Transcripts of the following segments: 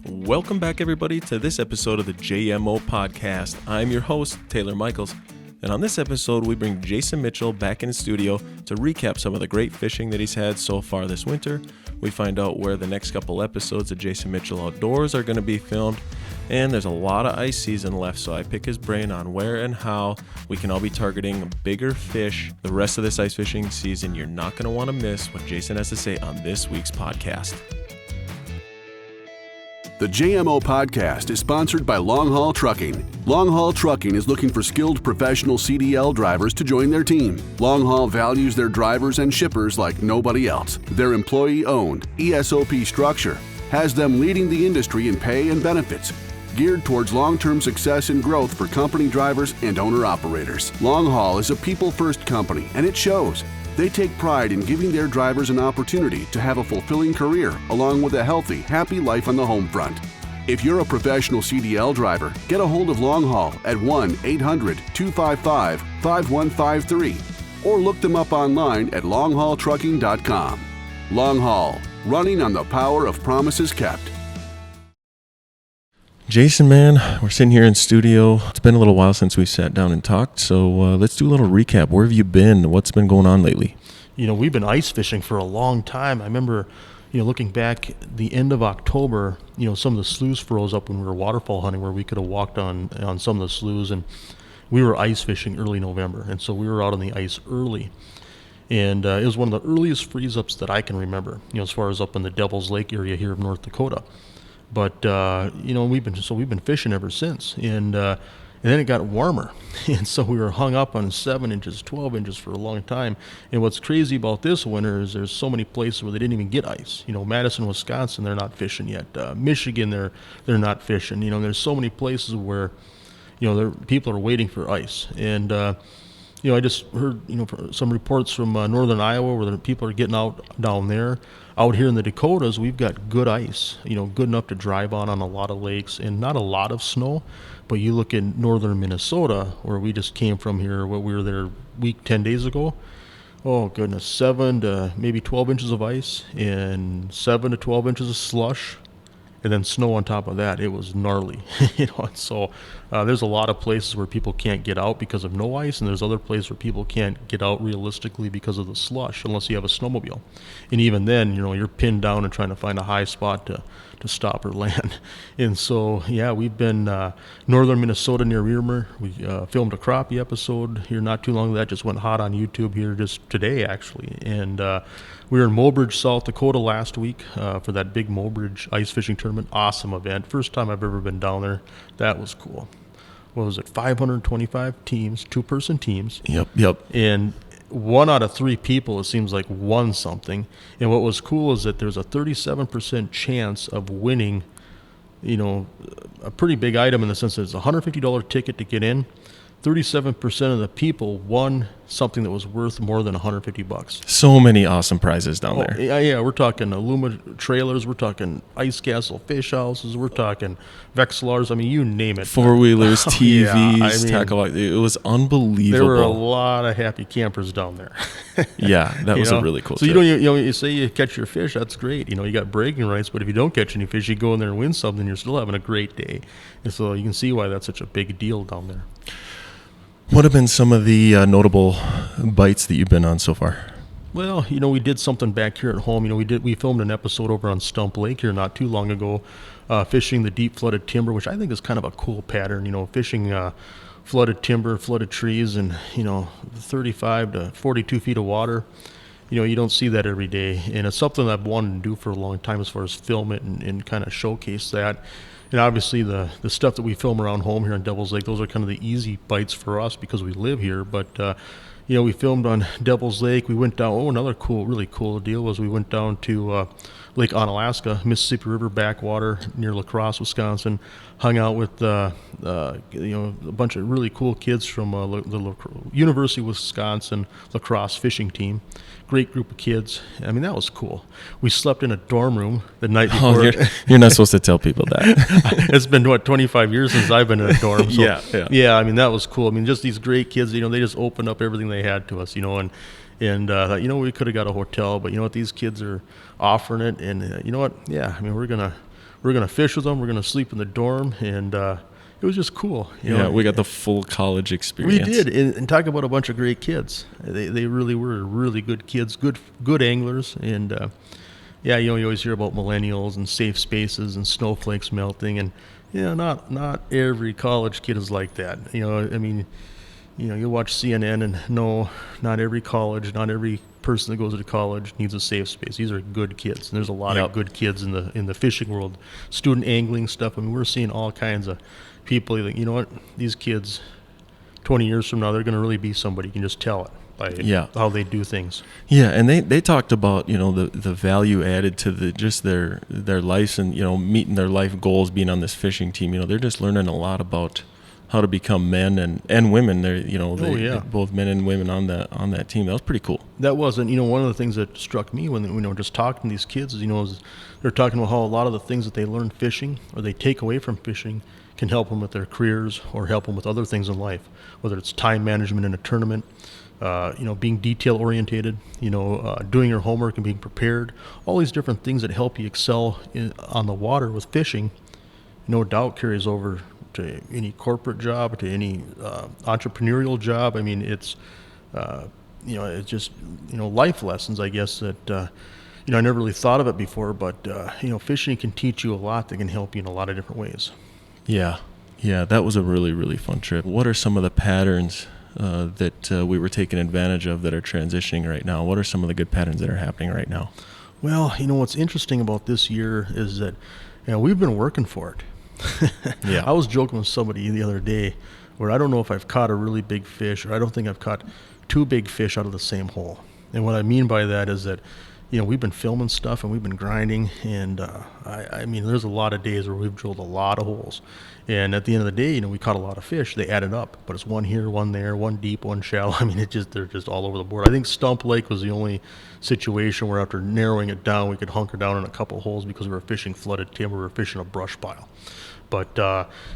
Welcome back, everybody, to this episode of the JMO podcast. I'm your host, Tayler Michels, and on this episode, we bring Jason Mitchell back in the studio to recap some of the great fishing that he's had so far this winter. We find out where the next couple episodes of Jason Mitchell Outdoors are going to be filmed, and there's a lot of ice season left, so I pick his brain on where and how we can all be targeting bigger fish the rest of this ice fishing season. You're not going to want to miss what Jason has to say on this week's podcast. The JMO podcast is sponsored by Long Haul Trucking. Long Haul Trucking is looking for skilled professional CDL drivers to join their team. Long Haul values their drivers and shippers like nobody else. Their employee-owned ESOP structure has them leading the industry in pay and benefits, geared towards long-term success and growth for company drivers and owner-operators. Long Haul is a people-first company, and it shows. They take pride in giving their drivers an opportunity to have a fulfilling career along with a healthy, happy life on the home front. If you're a professional CDL driver, get a hold of Long Haul at 1-800-255-5153 or look them up online at longhaultrucking.com. Long Haul, running on the power of promises kept. Jason, man, we're sitting here in studio. It's been a little while since we sat down and talked, so let's do a little recap. Where have you been? What's been going on lately? We've been ice fishing for a long time. I remember, looking back the end of October, some of the sloughs froze up when we were waterfowl hunting where we could have walked on some of the sloughs, and we were ice fishing early November, and so we were out on the ice early. And it was one of the earliest freeze-ups that I can remember, as far as up in the Devil's Lake area here of North Dakota. But we've been fishing ever since, and then it got warmer, and so we were hung up on 7 inches, 12 inches for a long time. And what's crazy about this winter is there's so many places where they didn't even get ice. Madison, Wisconsin, they're not fishing yet. Michigan, they're not fishing. There's so many places where people are waiting for ice. And I just heard some reports from northern Iowa where people are getting out down there. Out here in the Dakotas, we've got good ice, good enough to drive on a lot of lakes, and not a lot of snow. But you look in northern Minnesota, where we just came from here, we were there 10 days ago. Oh, goodness, 7 to maybe 12 inches of ice and 7 to 12 inches of slush, and then snow on top of that. It was gnarly, So there's a lot of places where people can't get out because of no ice, and there's other places where people can't get out realistically because of the slush, unless you have a snowmobile. And even then, you're pinned down and trying to find a high spot to stop or land. And so, yeah, we've been northern Minnesota near Reamer. We filmed a crappie episode here not too long ago. That just went hot on YouTube here just today, actually. And we were in Mobridge, South Dakota last week for that big Mobridge ice fishing tournament. Awesome event. First time I've ever been down there. That was cool. What was it? 525 teams, 2-person teams. Yep. And 1 out of 3 people, it seems like, won something. And what was cool is that there's a 37% chance of winning, a pretty big item in the sense that it's a $150 ticket to get in. 37% of the people won something that was worth more than $150. So many awesome prizes down there. Yeah, we're talking Aluma trailers, we're talking Ice Castle fish houses, we're talking Vexilars. I mean, you name it. 4-wheelers, TVs, tackle. It was unbelievable. There were a lot of happy campers down there. Yeah, that was a really cool. So trip. you say you catch your fish, that's great. You got bragging rights, but if you don't catch any fish, you go in there and win something, you're still having a great day. And so you can see why that's such a big deal down there. What have been some of the notable bites that you've been on so far? Well, we did something back here at home. We filmed an episode over on Stump Lake here not too long ago, fishing the deep flooded timber, which I think is kind of a cool pattern. Fishing flooded timber, flooded trees, and 35 to 42 feet of water. You don't see that every day, and it's something I've wanted to do for a long time as far as film it and kind of showcase that. And obviously the stuff that we film around home here in Devil's Lake, those are kind of the easy bites for us because we live here. But, we filmed on Devil's Lake. We went down, another really cool deal was we went down to Lake Onalaska, Mississippi River backwater near La Crosse, Wisconsin, hung out with, a bunch of really cool kids from the University of Wisconsin La Crosse fishing team. Great group of kids. I mean, that was cool. We slept in a dorm room the night before. Oh, you're not supposed to tell people that. It's been, 25 years since I've been in a dorm. So, yeah. I mean, that was cool. I mean, just these great kids, they just opened up everything they had to us, and we could have got a hotel, but these kids are offering it, and you know what? Yeah, I mean, we're gonna we're going to fish with them. We're going to sleep in the dorm. And it was just cool. You know, we got the full college experience. We did. And talk about a bunch of great kids. They really were really good kids, good anglers. And, you always hear about millennials and safe spaces and snowflakes melting. And, not every college kid is like that. You watch CNN and no, not every college, not every person that goes to college needs a safe space. These are good kids, and there's a lot of good kids in the fishing world, student angling stuff. I mean, we're seeing all kinds of people that, you know what, these kids 20 years from now, they're going to really be somebody. You can just tell it by how they do things. Yeah, and they talked about, the value added to their lives and, meeting their life goals being on this fishing team. They're just learning a lot about how to become men and women. They're both men and women on that team. That was pretty cool. That was, and one of the things that struck me when just talking to these kids is they're talking about how a lot of the things that they learn fishing or they take away from fishing can help them with their careers or help them with other things in life, whether it's time management in a tournament, being detail orientated, doing your homework and being prepared. All these different things that help you excel on the water with fishing, no doubt carries over to any corporate job, to any entrepreneurial job. I mean, it's just life lessons, I guess, that I never really thought of it before, but fishing can teach you a lot that can help you in a lot of different ways. Yeah, that was a really, really fun trip. What are some of the patterns that we were taking advantage of that are transitioning right now? What are some of the good patterns that are happening right now? Well, what's interesting about this year is that we've been working for it. Yeah. I was joking with somebody the other day where I don't know if I've caught a really big fish, or I don't think I've caught two big fish out of the same hole. And what I mean by that is that, we've been filming stuff and we've been grinding, and I mean, there's a lot of days where we've drilled a lot of holes. And at the end of the day, we caught a lot of fish. They added up, but it's one here, one there, one deep, one shallow. I mean, they're just all over the board. I think Stump Lake was the only situation where after narrowing it down, we could hunker down in a couple holes because we were fishing flooded timber, we were fishing a brush pile. But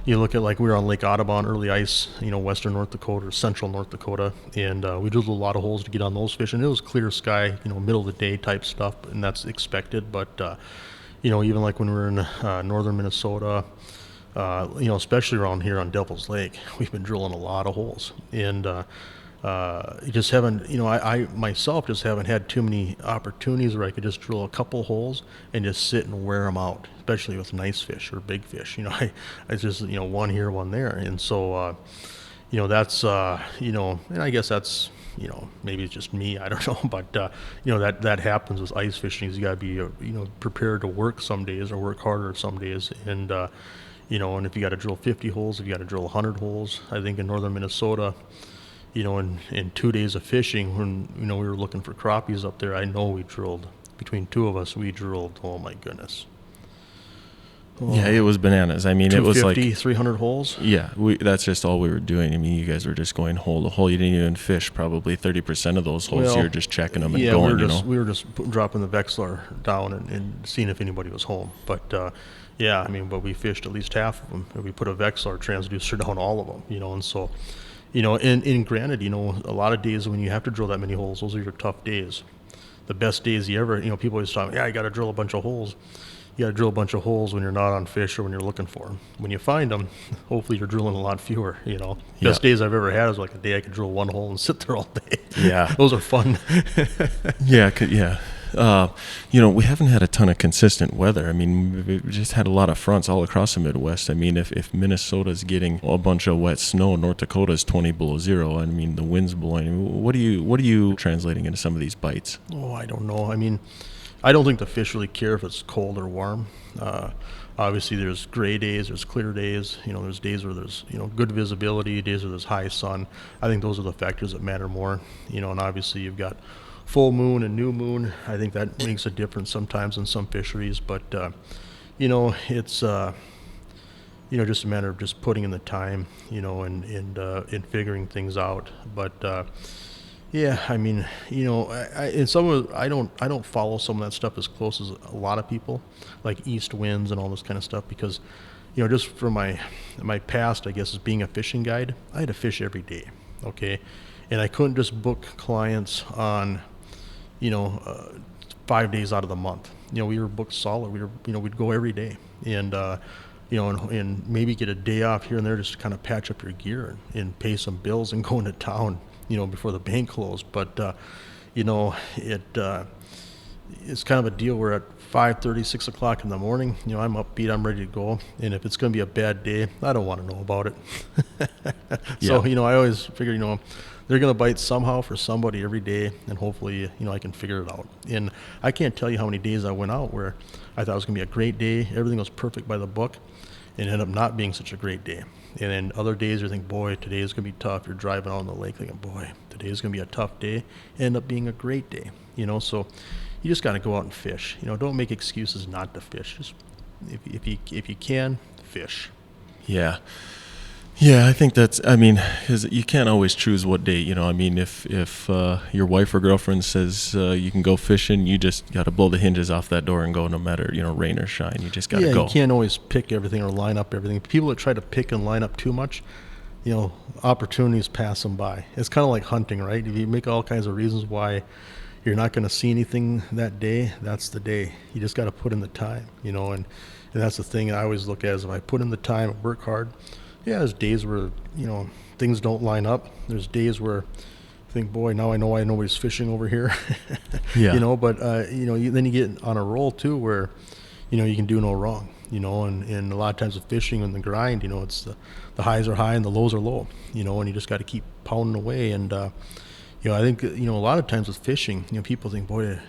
you look at, like, we were on Lake Audubon, early ice, western North Dakota or central North Dakota, and we drilled a lot of holes to get on those fish. And it was clear sky, middle of the day type stuff, and that's expected. But, even like when we were in northern Minnesota, especially around here on Devil's Lake, we've been drilling a lot of holes. And you just haven't, I myself just haven't had too many opportunities where I could just drill a couple holes and just sit and wear them out, especially with nice fish or big fish. I just, one here, one there. And so, that's, and I guess that's, maybe it's just me, I don't know, but, that happens with ice fishing. Is you gotta be, prepared to work some days or work harder some days. And, and if you got to drill 50 holes, if you got to drill 100 holes, I think in northern Minnesota, in 2 days of fishing, when, we were looking for crappies up there, I know we drilled, between two of us, oh my goodness. Yeah, it was bananas. I mean, it was like 300 holes. Yeah, that's just all we were doing. I mean, you guys were just going hole to hole. You didn't even fish probably 30% of those holes. You were just checking them and going. We were just dropping the Vexlar down and seeing if anybody was home. But but we fished at least half of them. We put a Vexlar transducer down all of them. And so, and granted, a lot of days when you have to drill that many holes, those are your tough days. The best days you ever, people always talk, you got to drill a bunch of holes. You got to drill a bunch of holes when you're not on fish or when you're looking for them. When you find them, hopefully you're drilling a lot fewer, Best days I've ever had is like a day I could drill one hole and sit there all day. Yeah. Those are fun. Yeah. We haven't had a ton of consistent weather. I mean, we've just had a lot of fronts all across the Midwest. I mean, if Minnesota's getting a bunch of wet snow, North Dakota's 20 below zero. I mean, the wind's blowing. What are you translating into some of these bites? Oh, I don't know. I mean, I don't think the fish really care if it's cold or warm. Obviously, there's gray days, there's clear days. There's days where there's good visibility, days where there's high sun. I think those are the factors that matter more. And obviously you've got full moon and new moon. I think that makes a difference sometimes in some fisheries. But it's just a matter of just putting in the time, and figuring things out. But I mean, I don't follow some of that stuff as close as a lot of people, like east winds and all this kind of stuff, because, just from my past, I guess, as being a fishing guide, I had to fish every day, okay? And I couldn't just book clients on, 5 days out of the month. We were booked solid. We'd go every day, and and maybe get a day off here and there just to kind of patch up your gear and pay some bills and go into town, before the bank closed. But it's kind of a deal where at 5:30, 6 o'clock in the morning, I'm upbeat, I'm ready to go. And if it's going to be a bad day, I don't want to know about it. So, I always figure, they're going to bite somehow for somebody every day, and hopefully, I can figure it out. And I can't tell you how many days I went out where I thought it was going to be a great day, everything was perfect by the book, and it ended up not being such a great day. And then other days you think, boy, today is going to be tough. You're driving out on the lake thinking, boy, today is going to be a tough day. End up being a great day, so you just got to go out and fish. Don't make excuses not to fish. Just if you can, fish. Yeah. Yeah, I think that's, 'cause you can't always choose what day, if your wife or girlfriend says you can go fishing, you just got to blow the hinges off that door and go no matter, rain or shine. You just got to go. You can't always pick everything or line up everything. People that try to pick and line up too much, opportunities pass them by. It's kind of like hunting, right? If you make all kinds of reasons why you're not going to see anything that day, that's the day. You just got to put in the time, and that's the thing I always look at is if I put in the time and work hard. Yeah, there's days where, things don't line up. There's days where I think, boy, now I know why nobody's fishing over here. Yeah. But then you get on a roll too where, you can do no wrong, and a lot of times with fishing and the grind, it's the highs are high and the lows are low, and you just got to keep pounding away. And, I think, a lot of times with fishing, people think, boy,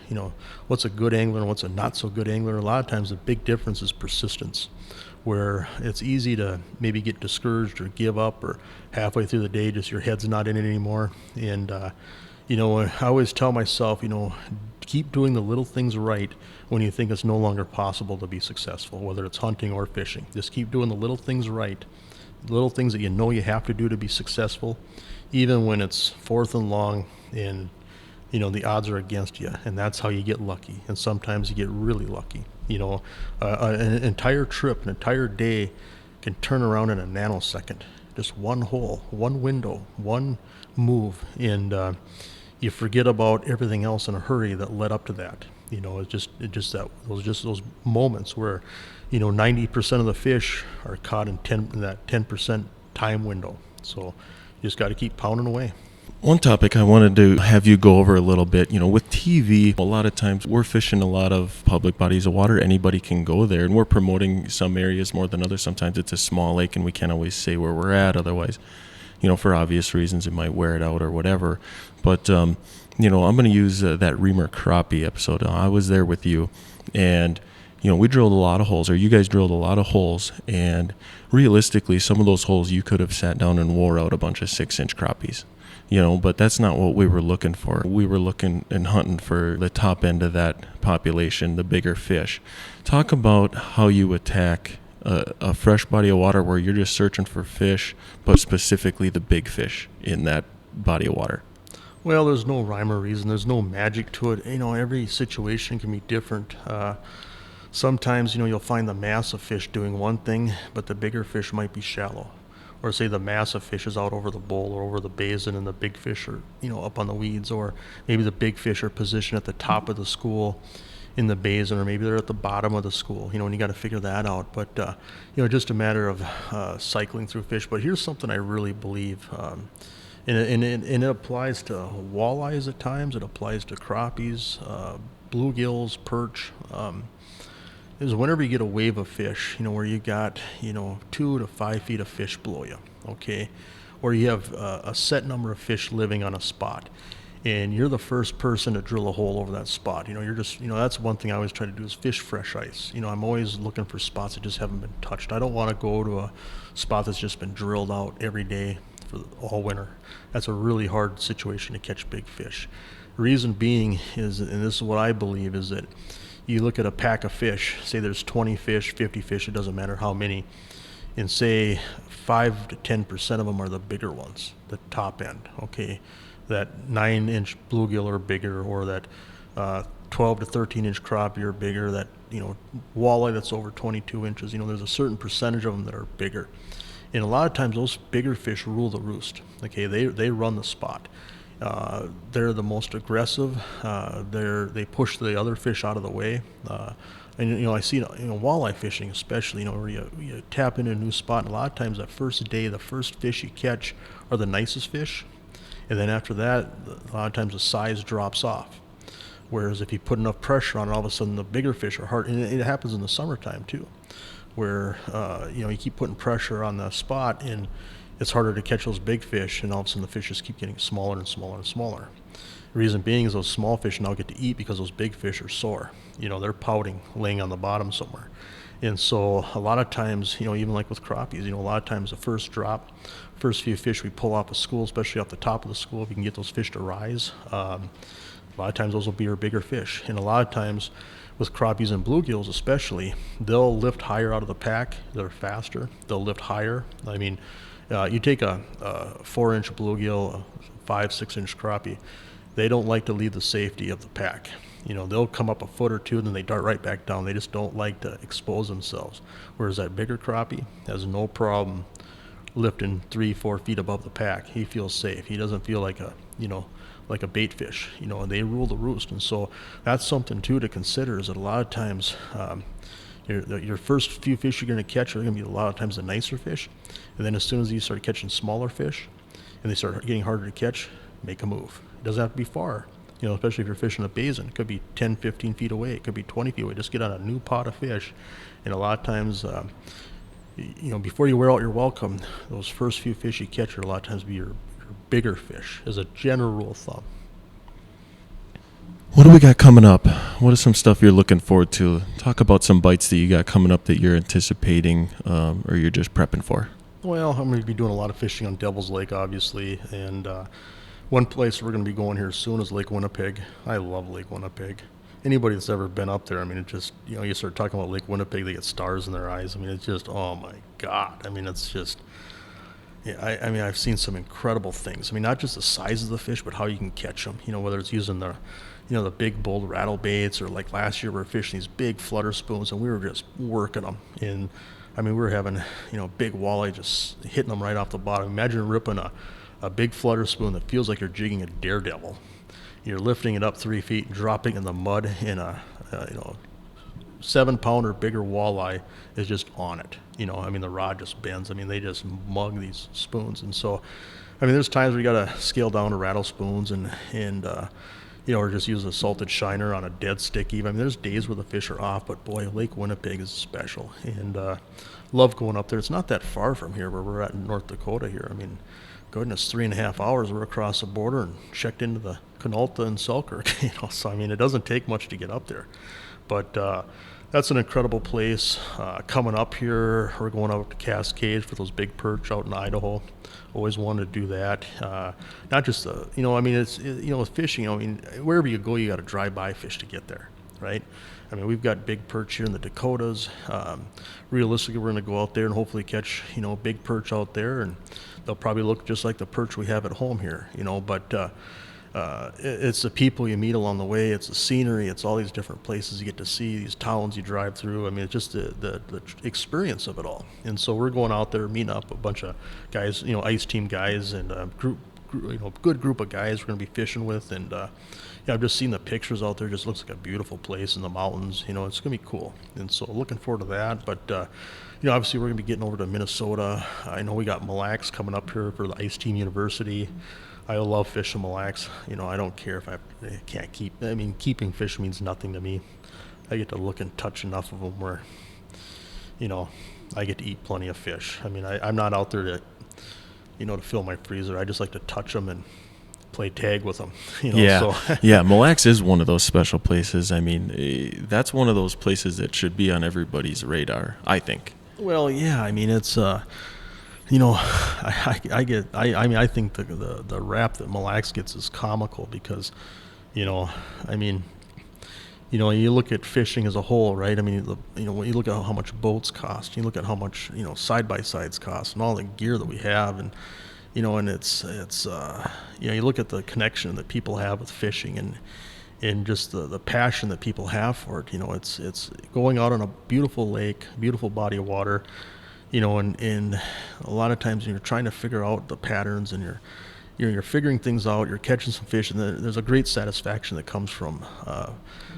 what's a good angler and what's a not so good angler? A lot of times the big difference is persistence, where it's easy to maybe get discouraged or give up, or halfway through the day, just your head's not in it anymore. And, I always tell myself, keep doing the little things right when you think it's no longer possible to be successful, whether it's hunting or fishing. Just keep doing the little things right, the little things that you have to do to be successful, even when it's fourth and long and, the odds are against you. And that's how you get lucky. And sometimes you get really lucky. An entire trip, an entire day can turn around in a nanosecond. Just one hole, one window, one move, and you forget about everything else in a hurry that led up to that. It's just those moments where, 90% of the fish are caught in that 10% time window. So you just got to keep pounding away. One topic I wanted to have you go over a little bit, with TV, a lot of times we're fishing a lot of public bodies of water. Anybody can go there, and we're promoting some areas more than others. Sometimes it's a small lake and we can't always say where we're at. Otherwise, for obvious reasons, it might wear it out or whatever. But, I'm going to use that reamer crappie episode. I was there with you, and, we drilled a lot of holes, or you guys drilled a lot of holes, and realistically, some of those holes you could have sat down and wore out a bunch of 6-inch crappies. But that's not what we were looking for. We were looking and hunting for the top end of that population, the bigger fish. Talk about how you attack a fresh body of water where you're just searching for fish, but specifically the big fish in that body of water. Well, there's no rhyme or reason. There's no magic to it. Every situation can be different. Sometimes, you'll find the mass of fish doing one thing, but the bigger fish might be shallow. Or say the mass of fish is out over the bowl or over the basin, and the big fish are, up on the weeds, or maybe the big fish are positioned at the top of the school in the basin, or maybe they're at the bottom of the school, and you got to figure that out. But, just a matter of cycling through fish. But here's something I really believe, and it applies to walleyes at times, it applies to crappies, bluegills, perch, is whenever you get a wave of fish, where you got, 2 to 5 feet of fish below you, okay? Or you have a set number of fish living on a spot, and you're the first person to drill a hole over that spot. You're just, that's one thing I always try to do is fish fresh ice. I'm always looking for spots that just haven't been touched. I don't want to go to a spot that's just been drilled out every day for all winter. That's a really hard situation to catch big fish. Reason being is, and this is what I believe, is that you look at a pack of fish, say there's 20 fish, 50 fish, it doesn't matter how many, and say 5 to 10% of them are the bigger ones, the top end, okay? That 9-inch bluegill or bigger, or that 12 to 13-inch crappie or bigger, that, walleye that's over 22 inches, there's a certain percentage of them that are bigger. And a lot of times those bigger fish rule the roost, okay? They run the spot. They're the most aggressive. They push the other fish out of the way. And I see walleye fishing especially, where you tap into a new spot, and a lot of times that first day, the first fish you catch are the nicest fish, and then after that, a lot of times the size drops off. Whereas if you put enough pressure on it, all of a sudden the bigger fish are hard, and it happens in the summertime too, where you keep putting pressure on the spot, and it's harder to catch those big fish, and all of a sudden the fish just keep getting smaller and smaller and smaller. The reason being is those small fish now get to eat because those big fish are sore. They're pouting, laying on the bottom somewhere. And so a lot of times, even like with crappies, a lot of times the first few fish we pull off a school, especially off the top of the school, if you can get those fish to rise, a lot of times those will be our bigger fish. And a lot of times with crappies and bluegills especially, they'll lift higher out of the pack. They're faster. They'll lift higher. I mean, you take a 4-inch bluegill, a 5-6-inch crappie, they don't like to leave the safety of the pack. They'll come up a foot or two and then they dart right back down. They just don't like to expose themselves. Whereas that bigger crappie has no problem lifting 3-4 feet above the pack. He feels safe. He doesn't feel like a bait fish, and they rule the roost. And so that's something too to consider, is that a lot of times your first few fish you're going to catch are going to be a lot of times the nicer fish. And then as soon as you start catching smaller fish and they start getting harder to catch, make a move. It doesn't have to be far, especially if you're fishing a basin. It could be 10, 15 feet away. It could be 20 feet away. Just get on a new pot of fish. And a lot of times, before you wear out your welcome, those first few fish you catch are a lot of times be your bigger fish, as a general rule of thumb. What do we got coming up? What is some stuff you're looking forward to? Talk about some bites that you got coming up that you're anticipating or you're just prepping for. Well, I'm going to be doing a lot of fishing on Devil's Lake, obviously, and one place we're going to be going here soon is Lake Winnipeg. I love Lake Winnipeg. Anybody that's ever been up there, I mean, it just, you start talking about Lake Winnipeg, they get stars in their eyes. I mean, it's just, oh my God. I mean, it's just, yeah, I mean, I've seen some incredible things. I mean, not just the size of the fish, but how you can catch them, whether it's using the big bold rattle baits, or like last year we were fishing these big flutter spoons and we were just working them. And I mean, we were having, big walleye just hitting them right off the bottom. Imagine ripping a big flutter spoon that feels like you're jigging a daredevil. You're lifting it up 3 feet and dropping in the mud, in a 7-pounder bigger walleye is just on it. I mean, the rod just bends. I mean, they just mug these spoons. And so, I mean, there's times where you got to scale down to rattle spoons and or just use a salted shiner on a dead stick even. I mean, there's days where the fish are off, but boy, Lake Winnipeg is special. And love going up there. It's not that far from here where we're at in North Dakota here. I mean, goodness, 3.5 hours we're across the border and checked into the Canolta and Selkirk. So I mean, it doesn't take much to get up there. But that's an incredible place. Coming up here, we're going out to Cascade for those big perch out in Idaho. Always wanted to do that. Not just with fishing, I mean, wherever you go, you got to drive by fish to get there, right? I mean, we've got big perch here in the Dakotas. Realistically, we're going to go out there and hopefully catch, big perch out there, and they'll probably look just like the perch we have at home here, but it's the people you meet along the way. It's the scenery. It's all these different places you get to see, these towns you drive through. I mean, it's just the experience of it all. And so we're going out there, meeting up a bunch of guys, ice team guys, and good group of guys we're going to be fishing with. And I've just seen the pictures out there. It just looks like a beautiful place in the mountains. It's going to be cool. And so looking forward to that. But obviously we're going to be getting over to Minnesota. I know we got Mille Lacs coming up here for the Ice Team University. I love fishing Mille Lacs. I don't care if I can't keep. I mean, keeping fish means nothing to me. I get to look and touch enough of them where, I get to eat plenty of fish. I mean, I'm not out there to, to fill my freezer. I just like to touch them and play tag with them. Yeah, so. Yeah. Mille Lacs is one of those special places. I mean, that's one of those places that should be on everybody's radar, I think. Well, yeah. I mean, it's. I think the rap that Mille Lacs gets is comical because, I mean, you look at fishing as a whole, right? I mean, when you look at how much boats cost, you look at how much, side-by-sides cost and all the gear that we have, and, and it's you look at the connection that people have with fishing and just the passion that people have for it. It's going out on a beautiful lake, beautiful body of water, and a lot of times you're trying to figure out the patterns and you're figuring things out, you're catching some fish, and there's a great satisfaction that comes from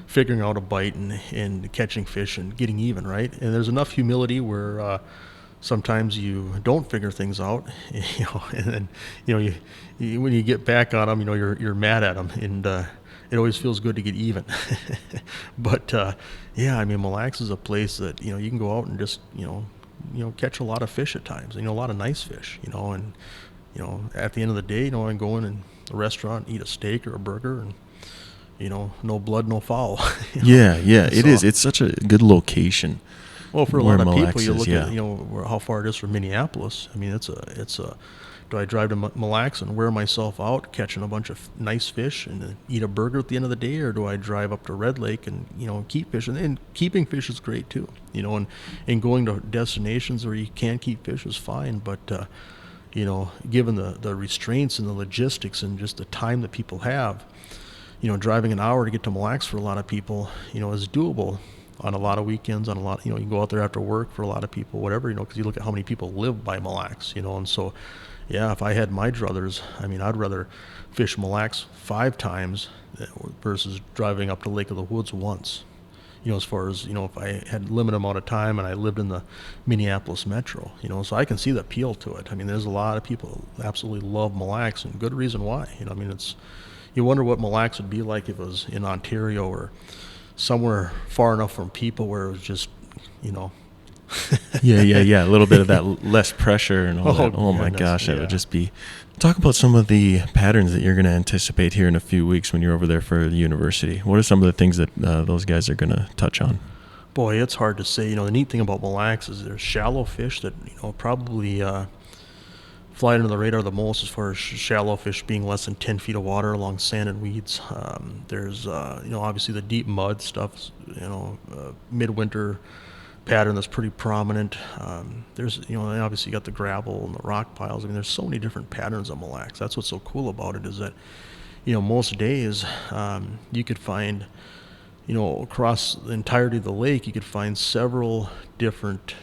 figuring out a bite and catching fish and getting even, right? And there's enough humility where sometimes you don't figure things out, and then you when you get back on them, you're mad at them, and it always feels good to get even. But yeah, I mean, Mille Lacs is a place that you can go out and just catch a lot of fish at times, a lot of nice fish, and at the end of the day, I can go in a restaurant, eat a steak or a burger, and no blood, no foul. Yeah, it is. It's such a good location. Well, for a lot of Mille Lacs people, you look is, at how far it is from Minneapolis. I mean, it's a. Do I drive to Mille Lacs and wear myself out catching a bunch of nice fish and eat a burger at the end of the day, or do I drive up to Red Lake and keep fishing? And keeping fish is great too. And going to destinations where you can keep fish is fine, but given the restraints and the logistics and just the time that people have, driving an hour to get to Mille Lacs for a lot of people, is doable on a lot of weekends, on a lot, you can go out there after work for a lot of people, whatever, because you look at how many people live by Mille Lacs, and so, yeah, if I had my druthers, I mean, I'd rather fish Mille Lacs 5 times versus driving up to Lake of the Woods once. As far as, if I had a limited amount of time and I lived in the Minneapolis metro, so I can see the appeal to it. I mean, there's a lot of people who absolutely love Mille Lacs, and good reason why. I mean, you wonder what Mille Lacs would be like if it was in Ontario or somewhere far enough from people where it was just, yeah, a little bit of that less pressure and all that. Oh my gosh, that would just be. Talk about some of the patterns that you're going to anticipate here in a few weeks when you're over there for the university. What are some of the things that those guys are going to touch on? Boy, it's hard to say. The neat thing about Mille Lacs is there's shallow fish that probably fly under the radar the most, as far as shallow fish being less than 10 feet of water along sand and weeds. There's obviously the deep mud stuff, midwinter pattern that's pretty prominent. There's obviously you got the gravel and the rock piles. I mean, there's so many different patterns on Mille Lacs. That's what's so cool about it, is that most days you could find across the entirety of the lake, you could find several different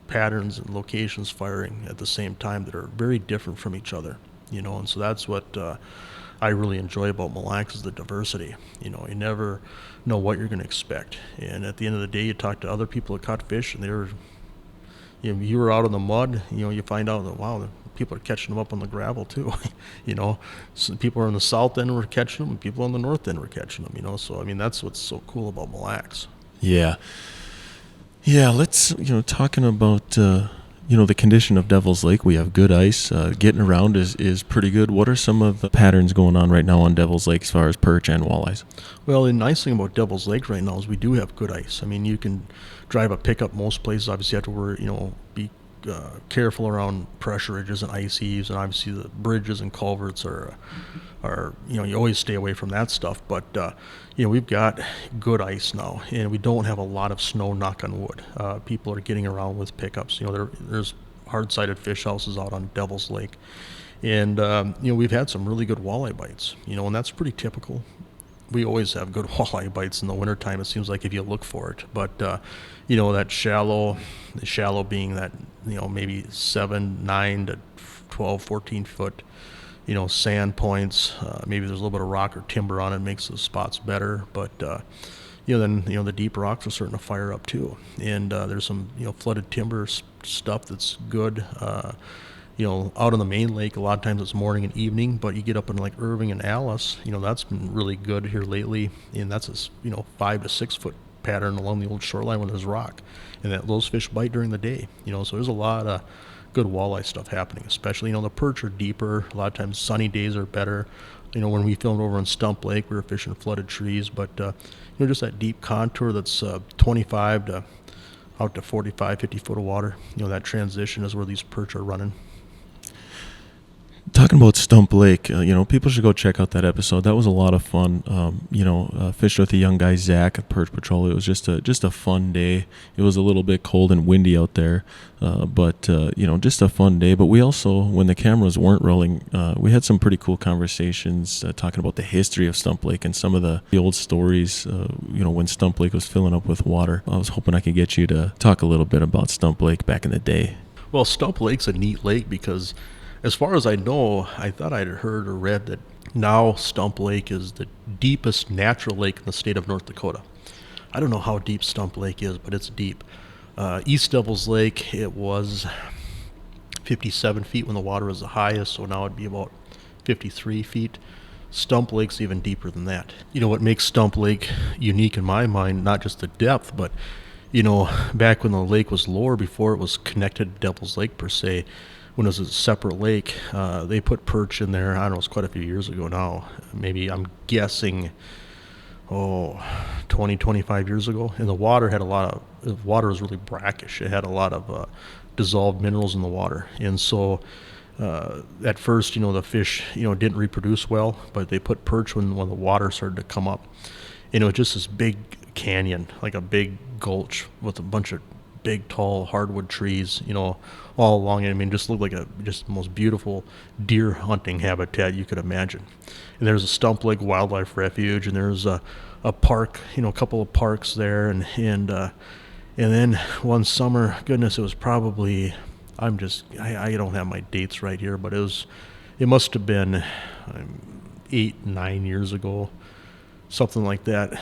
patterns and locations firing at the same time that are very different from each other, and so that's what I really enjoy about Mille Lacs, is the diversity. You never know what you're going to expect, and at the end of the day, you talk to other people that caught fish, and you were out in the mud. You find out that, wow, people are catching them up on the gravel too. So people are in the south end were catching them, and people on the north end were catching them. So I mean, that's what's so cool about Mille Lacs. Yeah, let's talking about the condition of Devil's Lake. We have good ice. Getting around is pretty good. What are some of the patterns going on right now on Devil's Lake as far as perch and walleyes? Well, the nice thing about Devil's Lake right now is we do have good ice. I mean, you can drive a pickup most places. Obviously, you have to worry, be careful around pressure ridges and ice eaves, and obviously the bridges and culverts are you always stay away from that stuff. But we've got good ice now, and we don't have a lot of snow, knock on wood. People are getting around with pickups. There's hard-sided fish houses out on Devil's Lake, and we've had some really good walleye bites, and that's pretty typical. We always have good walleye bites in the wintertime, it seems like, if you look for it. But that shallow being that maybe 7, 9 to 12, 14 foot sand points. Maybe there's a little bit of rock or timber on it, makes the spots better. But then the deep rocks are starting to fire up too, and there's some flooded timber stuff that's good. Out on the main lake, a lot of times it's morning and evening, but you get up in like Irving and Alice, that's been really good here lately, and that's a 5 to 6 foot pattern along the old shoreline when there's rock, and those fish bite during the day. So there's a lot of good walleye stuff happening, especially the perch are deeper. A lot of times sunny days are better. When we filmed over in Stump Lake, we were fishing flooded trees, but just that deep contour that's 25 to out to 45, 50 foot of water, that transition is where these perch are running. Talking about Stump Lake, people should go check out that episode. That was a lot of fun. Fished with a young guy, Zach, at Perch Patrol. It was just a fun day. It was a little bit cold and windy out there, but just a fun day. But we also, when the cameras weren't rolling, we had some pretty cool conversations talking about the history of Stump Lake and some of the old stories. When Stump Lake was filling up with water. I was hoping I could get you to talk a little bit about Stump Lake back in the day. Well, Stump Lake's a neat lake because As far as I know, I thought I'd heard or read that now Stump Lake is the deepest natural lake in the state of North Dakota. I don't know how deep Stump Lake is, but it's deep. East Devils Lake, it was 57 feet when the water was the highest, so now it'd be about 53 feet. Stump Lake's even deeper than that. You know, what makes Stump Lake unique in my mind, not just the depth, but, you know, back when the lake was lower, before it was connected to Devil's Lake per se, when it was a separate lake, they put perch in there. I don't know, it's quite a few years ago now. Maybe, I'm guessing, 20, 25 years ago. And the water was really brackish. It had a lot of dissolved minerals in the water. And so at first, you know, the fish, you know, didn't reproduce well, but they put perch when the water started to come up. You know, just this big canyon, like a big gulch with a bunch of big, tall hardwood trees, you know, all along it. I mean, just looked like just the most beautiful deer hunting habitat you could imagine. And there's a Stump Lake Wildlife Refuge, and there's a park, you know, a couple of parks there, and then one summer, goodness, it was probably, I don't have my dates right here, but it must have been 8, 9 years ago, something like that.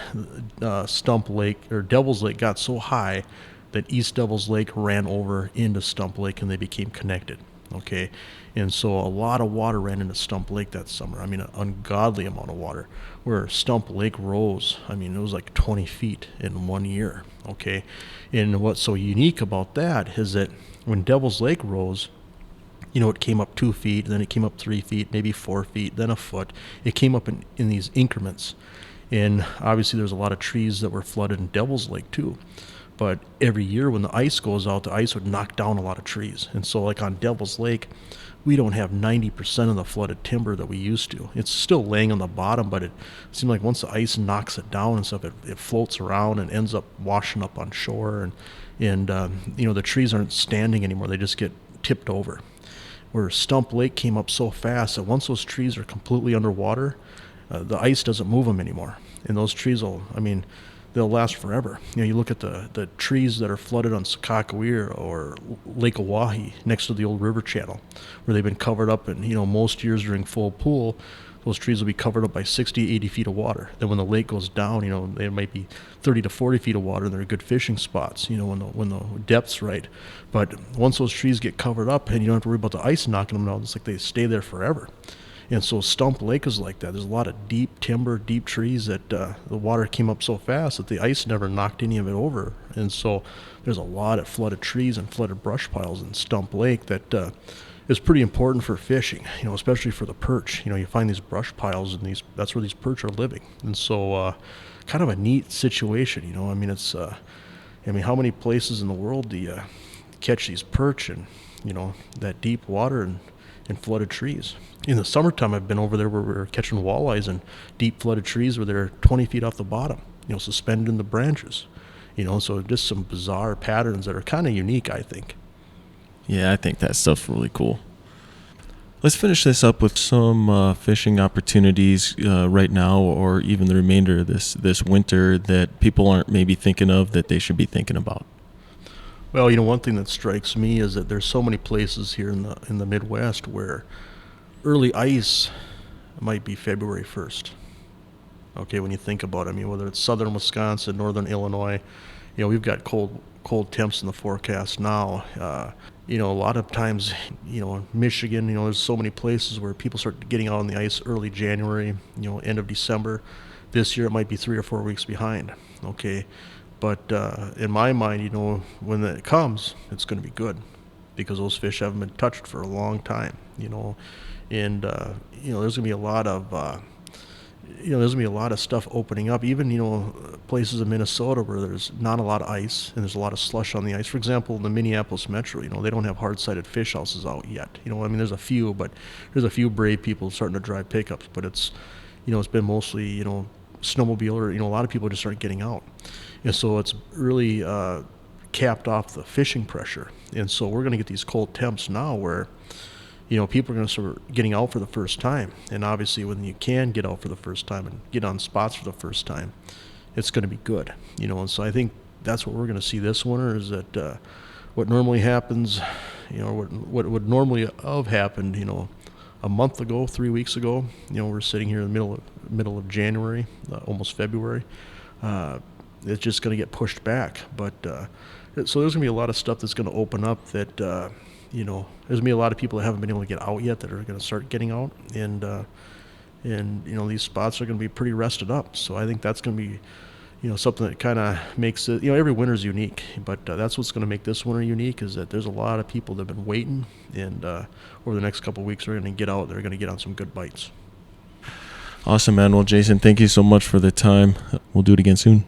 Stump Lake, or Devil's Lake, got so high that East Devil's Lake ran over into Stump Lake, and they became connected. Okay, and so a lot of water ran into Stump Lake that summer. I mean, an ungodly amount of water. Where Stump Lake rose, I mean, it was like 20 feet in 1 year. Okay, and what's so unique about that is that when Devil's Lake rose, you know, it came up 2 feet, then it came up 3 feet, maybe 4 feet, then a foot. It came up in these increments, and obviously there's a lot of trees that were flooded in Devil's Lake too. But every year when the ice goes out, the ice would knock down a lot of trees. And so like on Devil's Lake, we don't have 90% of the flooded timber that we used to. It's still laying on the bottom, but it seems like once the ice knocks it down and stuff, it floats around and ends up washing up on shore. And you know, the trees aren't standing anymore. They just get tipped over. Where Stump Lake came up so fast that once those trees are completely underwater, the ice doesn't move them anymore. And those trees they'll last forever. You know, you look at the trees that are flooded on Sakakawea or Lake Oahe next to the old river channel, where they've been covered up, and, you know, most years during full pool, those trees will be covered up by 60, 80 feet of water. Then when the lake goes down, you know, there might be 30 to 40 feet of water, and they're good fishing spots, you know, when the depth's right. But once those trees get covered up, and you don't have to worry about the ice knocking them down, it's like they stay there forever. And so Stump Lake is like that. There's a lot of deep timber, deep trees that the water came up so fast that the ice never knocked any of it over. And so there's a lot of flooded trees and flooded brush piles in Stump Lake that is pretty important for fishing, you know, especially for the perch. You know, you find these brush piles, and that's where these perch are living. And so kind of a neat situation, you know. I mean, how many places in the world do you catch these perch and, you know, that deep water and flooded trees? In the summertime, I've been over there where we were catching walleyes and deep flooded trees where they're 20 feet off the bottom, you know, suspended in the branches. You know, so just some bizarre patterns that are kind of unique, I think. Yeah, I think that stuff's really cool. Let's finish this up with some fishing opportunities right now, or even the remainder of this winter, that people aren't maybe thinking of that they should be thinking about. Well, you know, one thing that strikes me is that there's so many places here in the Midwest where early ice might be February 1st. Okay, when you think about it, I mean, whether it's southern Wisconsin, northern Illinois, you know, we've got cold temps in the forecast now. You know, a lot of times, you know, in Michigan, you know, there's so many places where people start getting out on the ice early January, you know, end of December. This year it might be 3 or 4 weeks behind. Okay. But in my mind, you know, when it comes, it's going to be good, because those fish haven't been touched for a long time, you know. And you know, there's going to be a lot of stuff opening up. Even, you know, places in Minnesota where there's not a lot of ice and there's a lot of slush on the ice. For example, in the Minneapolis Metro, you know, they don't have hard-sided fish houses out yet. You know, I mean, there's a few brave people starting to drive pickups, but it's, you know, it's been mostly, you know, snowmobile, or, you know, a lot of people just aren't getting out. And so it's really capped off the fishing pressure. And so we're going to get these cold temps now where, you know, people are going to start getting out for the first time. And obviously when you can get out for the first time and get on spots for the first time, it's going to be good. You know, and so I think that's what we're going to see this winter, is that what normally happens, what would normally have happened, a month ago, 3 weeks ago. We're sitting here in the middle of January, almost February. It's just going to get pushed back. But so there's going to be a lot of stuff that's going to open up that, there's going to be a lot of people that haven't been able to get out yet that are going to start getting out. And these spots are going to be pretty rested up. So I think that's going to be, something that kind of makes it, every winter's unique, but that's what's going to make this winter unique, is that there's a lot of people that have been waiting, and over the next couple of weeks, they're going to get out. They're going to get on some good bites. Awesome, man. Well, Jason, thank you so much for the time. We'll do it again soon.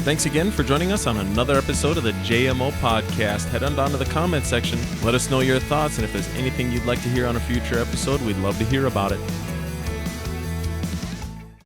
Thanks again for joining us on another episode of the JMO podcast. Head on down to the comment section. Let us know your thoughts, and if there's anything you'd like to hear on a future episode, we'd love to hear about it.